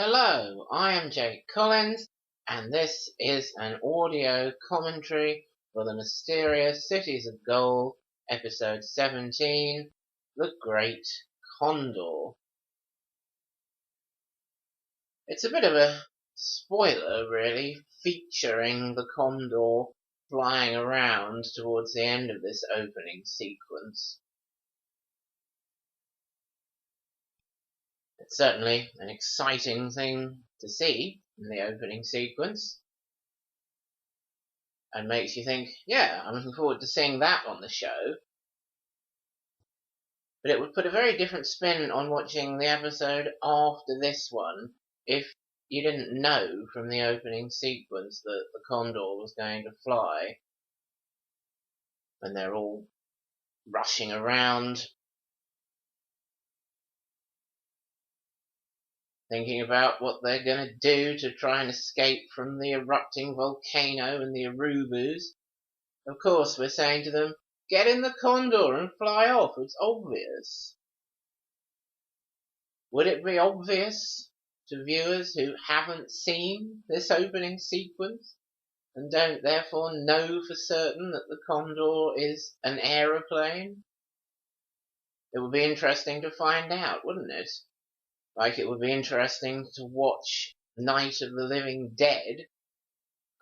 Hello, I am Jake Collins, and this is an audio commentary for the Mysterious Cities of Gold, episode 17, The Great Condor. It's a bit of a spoiler, really, featuring the Condor flying around towards the end of this opening sequence. It's certainly an exciting thing to see in the opening sequence, and makes you think, yeah, I'm looking forward to seeing that on the show. But it would put a very different spin on watching the episode after this one if you didn't know from the opening sequence that the Condor was going to fly, when they're all rushing around thinking about what they're going to do to try and escape from the erupting volcano and the Urubus. Of course, we're saying to them, get in the Condor and fly off. It's obvious. Would it be obvious to viewers who haven't seen this opening sequence and don't therefore know for certain that the Condor is an aeroplane? It would be interesting to find out, wouldn't it? Like it would be interesting to watch Night of the Living Dead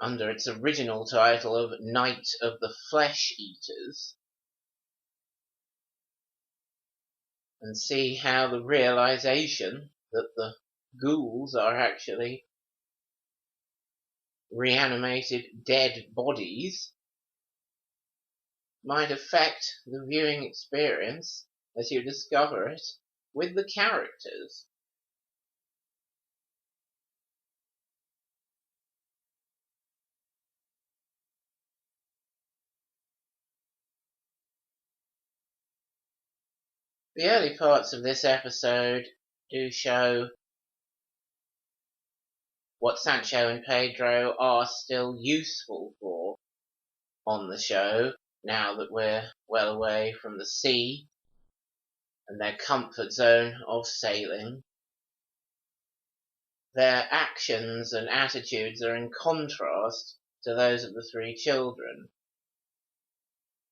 under its original title of Night of the Flesh Eaters and see how the realization that the ghouls are actually reanimated dead bodies might affect the viewing experience as you discover it with the characters. The early parts of this episode do show what Sancho and Pedro are still useful for on the show, now that we're well away from the sea and their comfort zone of sailing. Their actions and attitudes are in contrast to those of the three children.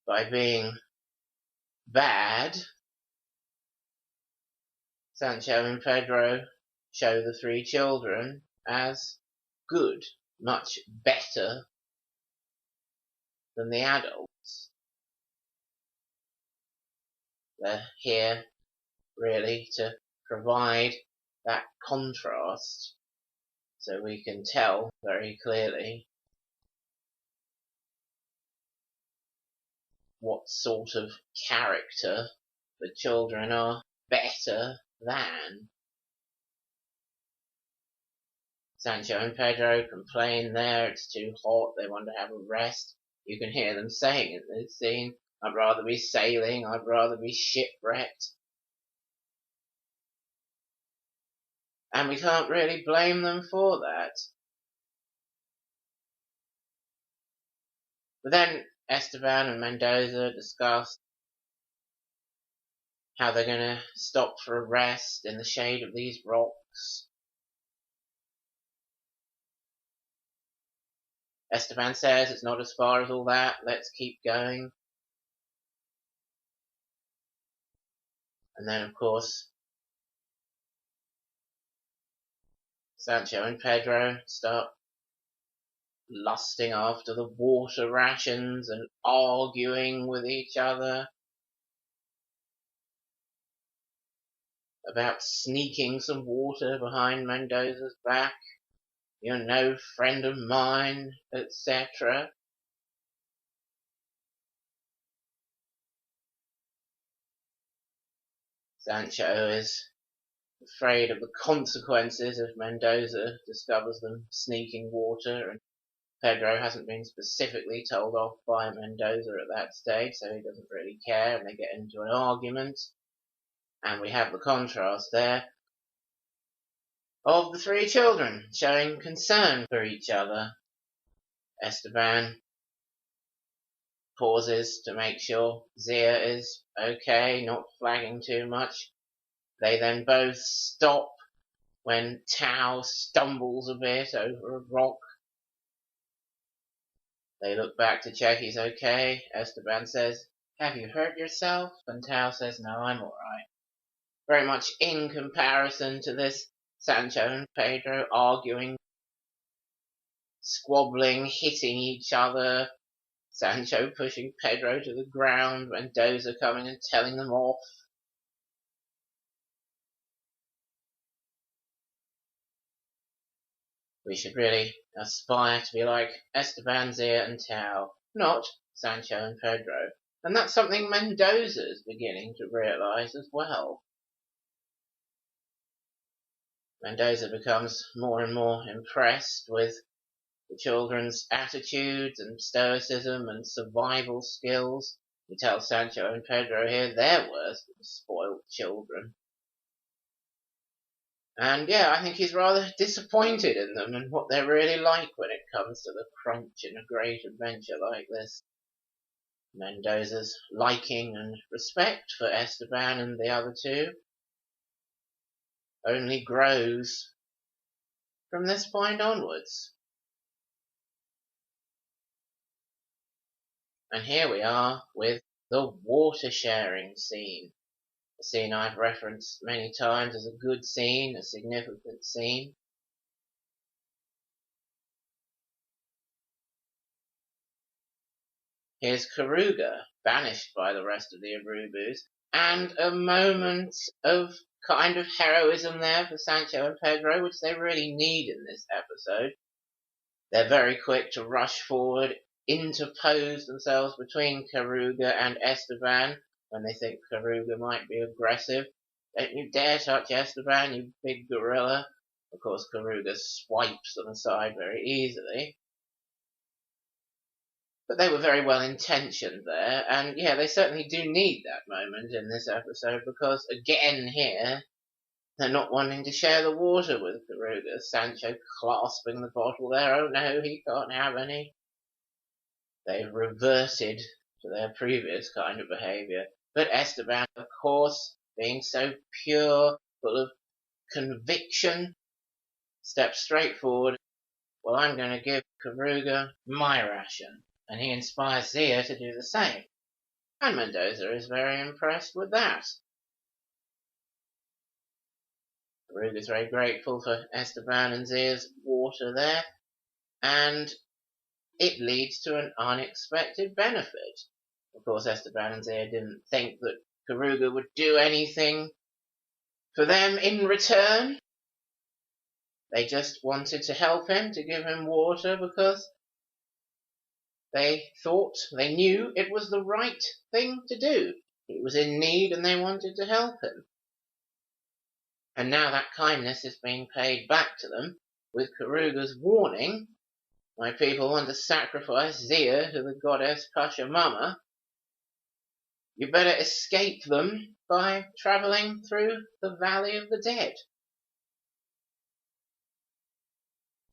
By being bad, Sancho and Pedro show the three children as good, much better than the adults. They're here really to provide that contrast so we can tell very clearly what sort of character the children are better than. Sancho and Pedro complain there, it's too hot, they want to have a rest. You can hear them saying in this scene, I'd rather be sailing, I'd rather be shipwrecked. And we can't really blame them for that. But then Esteban and Mendoza discuss how they're going to stop for a rest in the shade of these rocks. Esteban says it's not as far as all that, let's keep going. And then, of course, Sancho and Pedro start lusting after the water rations and arguing with each other about sneaking some water behind Mendoza's back. You're no friend of mine, etc. Sancho is afraid of the consequences if Mendoza discovers them sneaking water, and Pedro hasn't been specifically told off by Mendoza at that stage, so he doesn't really care, and they get into an argument. And we have the contrast there of the three children showing concern for each other. Esteban pauses to make sure Zia is okay, not flagging too much. They then both stop when Tao stumbles a bit over a rock. They look back to check he's okay. Esteban says, "Have you hurt yourself?" And Tao says, "No, I'm alright." Very much in comparison to this Sancho and Pedro arguing, squabbling, hitting each other, Sancho pushing Pedro to the ground, Mendoza coming and telling them off. We should really aspire to be like Esteban, Zia and Tao, not Sancho and Pedro. And that's something Mendoza's beginning to realise as well. Mendoza becomes more and more impressed with the children's attitudes and stoicism and survival skills. He tells Sancho and Pedro here they're worse than spoiled children. And yeah, I think he's rather disappointed in them and what they're really like when it comes to the crunch in a great adventure like this. Mendoza's liking and respect for Esteban and the other two only grows from this point onwards. And here we are with the water sharing scene. A scene I've referenced many times as a good scene, a significant scene. Here's Karuga, banished by the rest of the Urubus, and a moment of kind of heroism there for Sancho and Pedro, which they really need in this episode. They're very quick to rush forward, interpose themselves between Karuga and Esteban when they think Karuga might be aggressive. "Don't you dare touch Esteban, you big gorilla." Of course, Karuga swipes them aside very easily. But they were very well intentioned there, and yeah, they certainly do need that moment in this episode, because again here, they're not wanting to share the water with Karuga. Sancho clasping the bottle there, "Oh no, he can't have any." They've reverted to their previous kind of behaviour. But Esteban, of course, being so pure, full of conviction, steps straight forward. "Well, I'm going to give Karuga my ration." And he inspires Zia to do the same. And Mendoza is very impressed with that. Karuga is very grateful for Esteban and Zia's water there, and it leads to an unexpected benefit. Of course, Esteban and Zia didn't think that Karuga would do anything for them in return. They just wanted to help him, to give him water, because they knew it was the right thing to do. He was in need and they wanted to help him. And now that kindness is being paid back to them with Karuga's warning. "My people want to sacrifice Zia to the goddess Pachamama. You better escape them by travelling through the Valley of the Dead."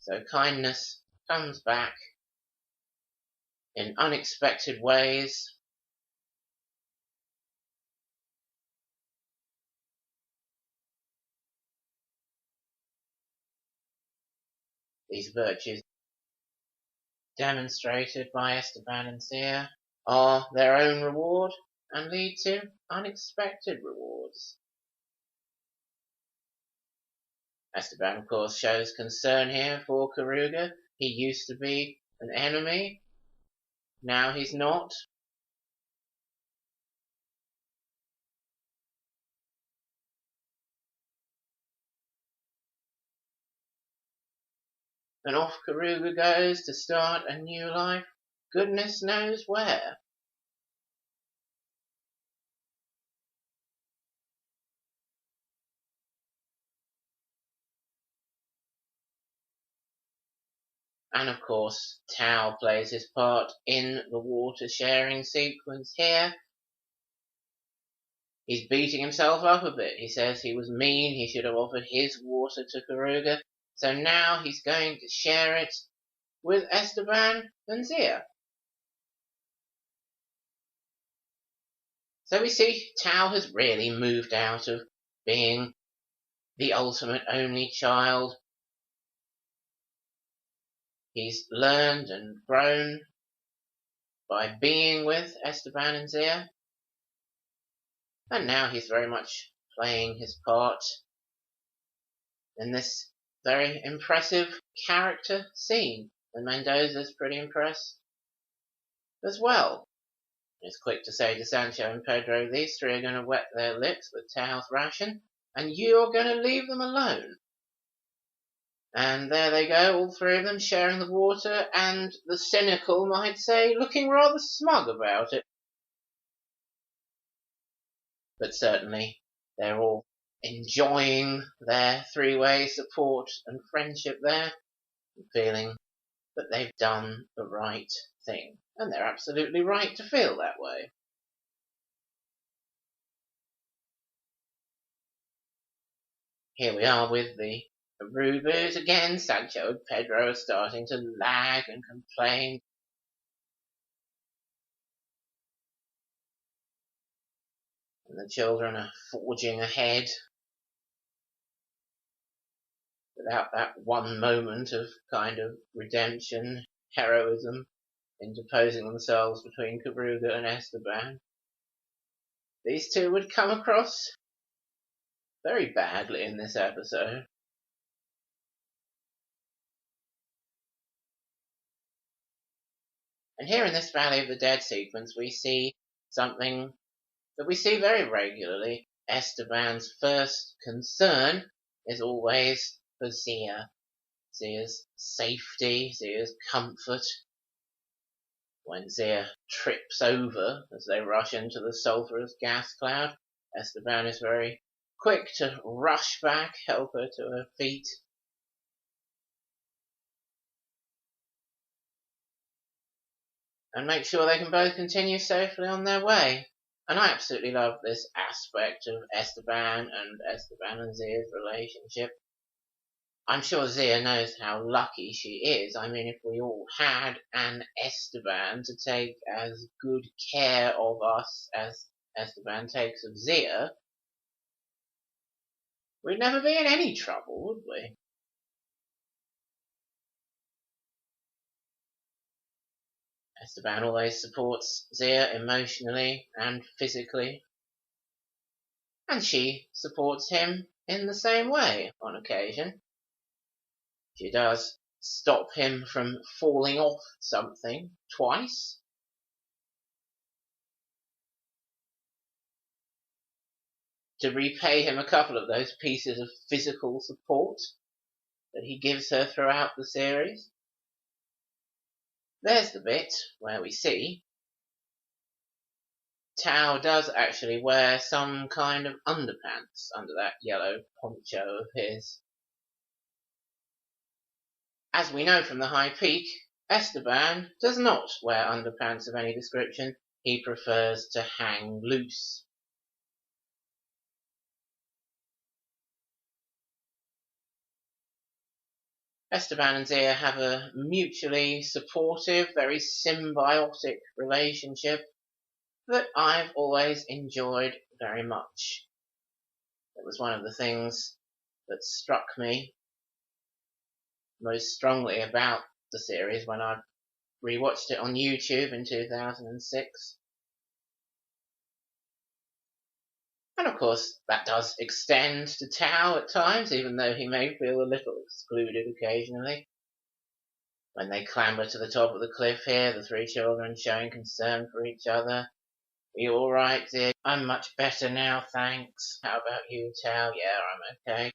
So kindness comes back in unexpected ways. These virtues demonstrated by Esteban and Zia are their own reward and lead to unexpected rewards. Esteban, of course, shows concern here for Karuga. He used to be an enemy. Now he's not. And off Karuga goes to start a new life, goodness knows where. And of course, Tao plays his part in the water sharing sequence here. He's beating himself up a bit. He says he was mean, he should have offered his water to Karuga. So now he's going to share it with Esteban and Zia. So we see Tao has really moved out of being the ultimate only child. He's learned and grown by being with Esteban and Zia, and now he's very much playing his part in this very impressive character scene. And Mendoza's pretty impressed as well. He's quick to say to Sancho and Pedro, these three are going to wet their lips with Tao's ration, and you're going to leave them alone. And there they go, all three of them sharing the water, and the cynical might say, looking rather smug about it. But certainly, they're all enjoying their three-way support and friendship there, and feeling that they've done the right thing. And they're absolutely right to feel that way. Here we are with the Arubus again. Sancho and Pedro are starting to lag and complain. And the children are forging ahead without that one moment of kind of redemption, heroism, interposing themselves between Cabruga and Esteban. These two would come across very badly in this episode. And here in this Valley of the Dead sequence, we see something that we see very regularly. Esteban's first concern is always for Zia. Zia's safety, Zia's comfort. When Zia trips over as they rush into the sulphurous gas cloud, Esteban is very quick to rush back, help her to her feet. And make sure they can both continue safely on their way. And I absolutely love this aspect of Esteban and Zia's relationship. I'm sure Zia knows how lucky she is. I mean, if we all had an Esteban to take as good care of us as Esteban takes of Zia, we'd never be in any trouble, would we? Esteban always supports Zia emotionally and physically, and she supports him in the same way on occasion. She does stop him from falling off something twice. To repay him a couple of those pieces of physical support that he gives her throughout the series. There's the bit where we see Tao does actually wear some kind of underpants under that yellow poncho of his. As we know from the High Peak, Esteban does not wear underpants of any description. He prefers to hang loose. Esteban and Zia have a mutually supportive, very symbiotic relationship that I've always enjoyed very much. It was one of the things that struck me most strongly about the series when I rewatched it on YouTube in 2006. And of course, that does extend to Tao at times, even though he may feel a little excluded occasionally. When they clamber to the top of the cliff here, the three children showing concern for each other. Are you alright, dear? I'm much better now, thanks. How about you, Tao? Yeah, I'm okay.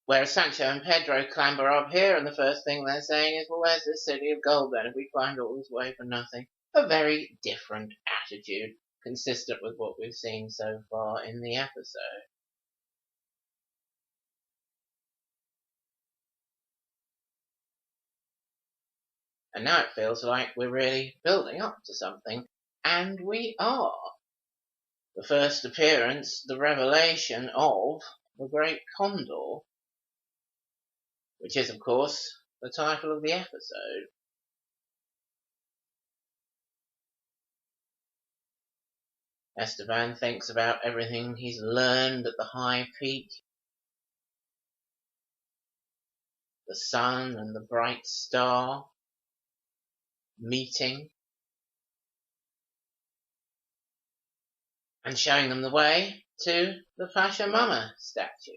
Whereas Sancho and Pedro clamber up here, and the first thing they're saying is, well, where's this city of gold then, if we climbed all this way for nothing? A very different attitude, consistent with what we've seen so far in the episode. And now it feels like we're really building up to something, and we are. The first appearance, the revelation of the Great Condor, which is, of course, the title of the episode. Esteban thinks about everything he's learned at the high peak, the sun and the bright star meeting and showing them the way to the Pachamama statue.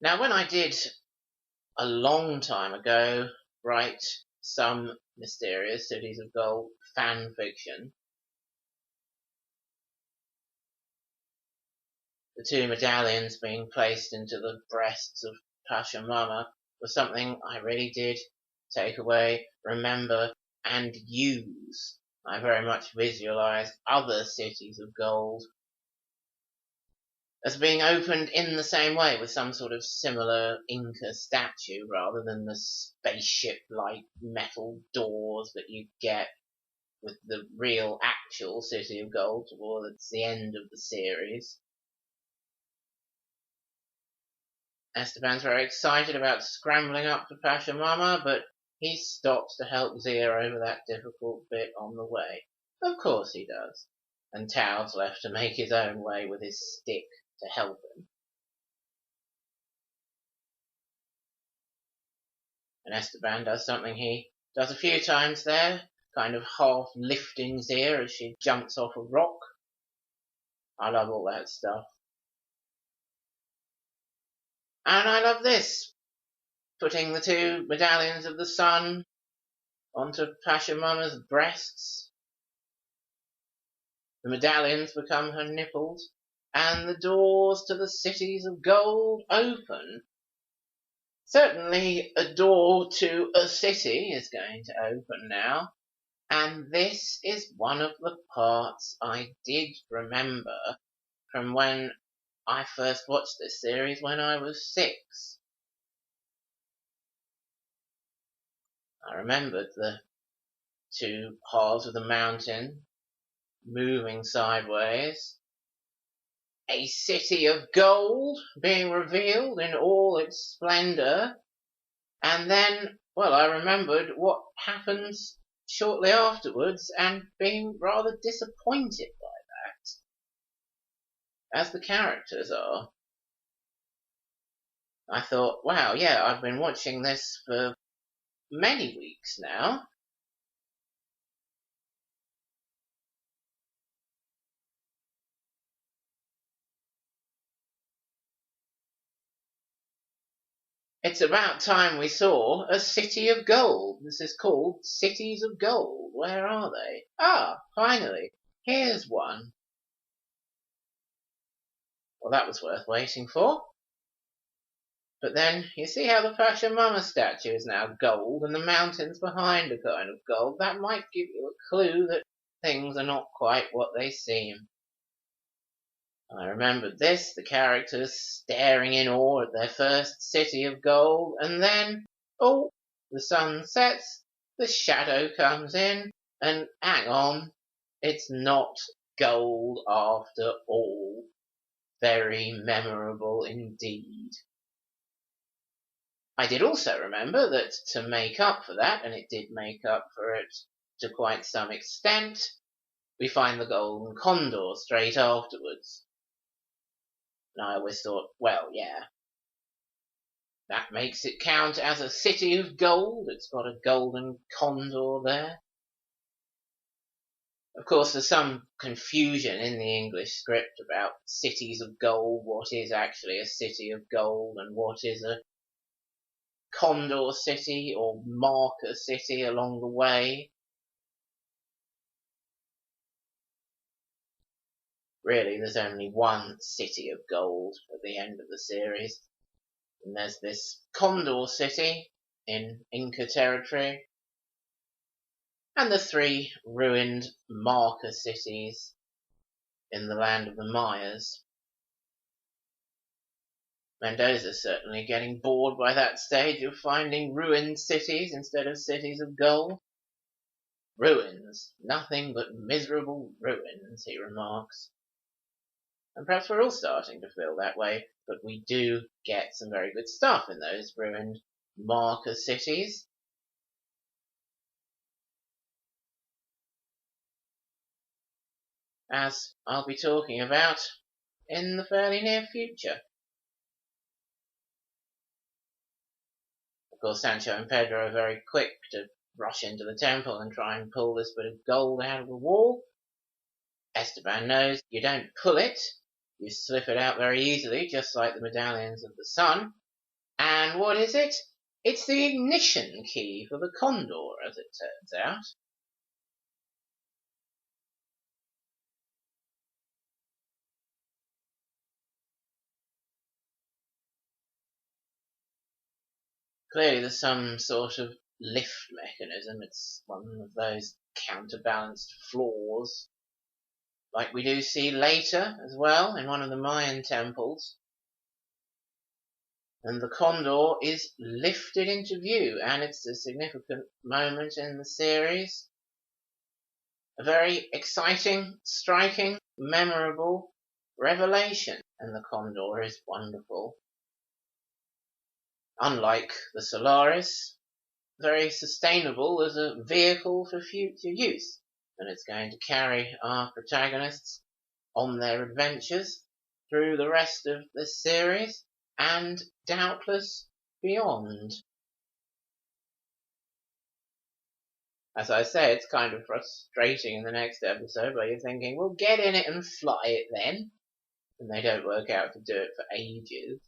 Now, when I did a long time ago write some Mysterious Cities of Gold fan fiction, the two medallions being placed into the breasts of Pachamama was something I really did take away, remember, and use. I very much visualized other cities of gold as being opened in the same way, with some sort of similar Inca statue, rather than the spaceship-like metal doors that you get with the real actual City of Gold towards the end of the series. Esteban's very excited about scrambling up to Pachamama, but he stops to help Zia over that difficult bit on the way. Of course he does. And Tao's left to make his own way with his stick to help him. And Esteban does something he does a few times there, kind of half lifting Zia as she jumps off a rock. I love all that stuff. And I love this, putting the two medallions of the sun onto Pachamama's breasts. The medallions become her nipples, and the doors to the cities of gold open. Certainly a door to a city is going to open now, and this is one of the parts I did remember from when I first watched this series when I was 6. I remembered the two halves of the mountain moving sideways, a city of gold being revealed in all its splendor, and then, well, I remembered what happens shortly afterwards and being rather disappointed by that, as the characters are. I thought, wow, yeah, I've been watching this for many weeks now. It's about time we saw a city of gold. This is called Cities of Gold. Where are they? Ah, finally. Here's one. Well, that was worth waiting for. But then, you see how the Pachamama statue is now gold and the mountains behind are kind of gold? That might give you a clue that things are not quite what they seem. I remembered this, the characters staring in awe at their first city of gold, and then, oh, the sun sets, the shadow comes in, and hang on, it's not gold after all. Very memorable indeed. I did also remember that to make up for that, and it did make up for it to quite some extent, we find the golden condor straight afterwards. And I always thought, well, yeah, that makes it count as a city of gold. It's got a golden condor there. Of course, there's some confusion in the English script about cities of gold, what is actually a city of gold, and what is a condor city or marker city along the way. Really, there's only one city of gold at the end of the series, and there's this Condor city in Inca territory, and the 3 ruined marker cities in the land of the Mayas. Mendoza's certainly getting bored by that stage of finding ruined cities instead of cities of gold. Ruins, nothing but miserable ruins, he remarks. And perhaps we're all starting to feel that way, but we do get some very good stuff in those ruined marker cities. as I'll be talking about in the fairly near future. Of course, Sancho and Pedro are very quick to rush into the temple and try and pull this bit of gold out of the wall. Esteban knows you don't pull it, you slip it out very easily, just like the medallions of the sun. And what is it? It's the ignition key for the Condor, as it turns out. Clearly there's some sort of lift mechanism. It's one of those counterbalanced floors, like we do see later as well in one of the Mayan temples. And the Condor is lifted into view, and it's a significant moment in the series. A very exciting, striking, memorable revelation, and the Condor is wonderful. Unlike the Solaris, very sustainable as a vehicle for future use, and it's going to carry our protagonists on their adventures through the rest of this series and doubtless beyond. As I say, it's kind of frustrating in the next episode where you're thinking, well, get in it and fly it then, and they don't work out to do it for ages.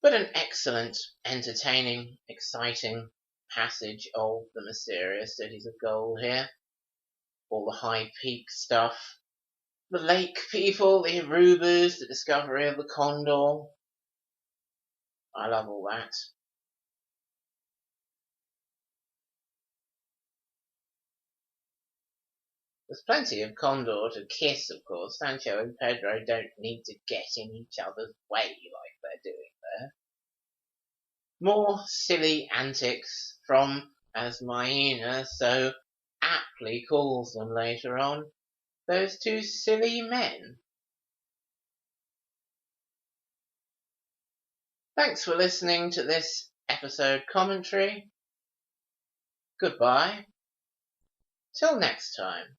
But an excellent, entertaining, exciting passage of the mysterious cities of gold here. All the high peak stuff, the lake people, the Arubas, the discovery of the Condor. I love all that. There's plenty of Condor to kiss, of course. Sancho and Pedro don't need to get in each other's way like they're doing there. More silly antics from, as Maina so aptly calls them later on, those two silly men. Thanks for listening to this episode commentary. Goodbye. Till next time.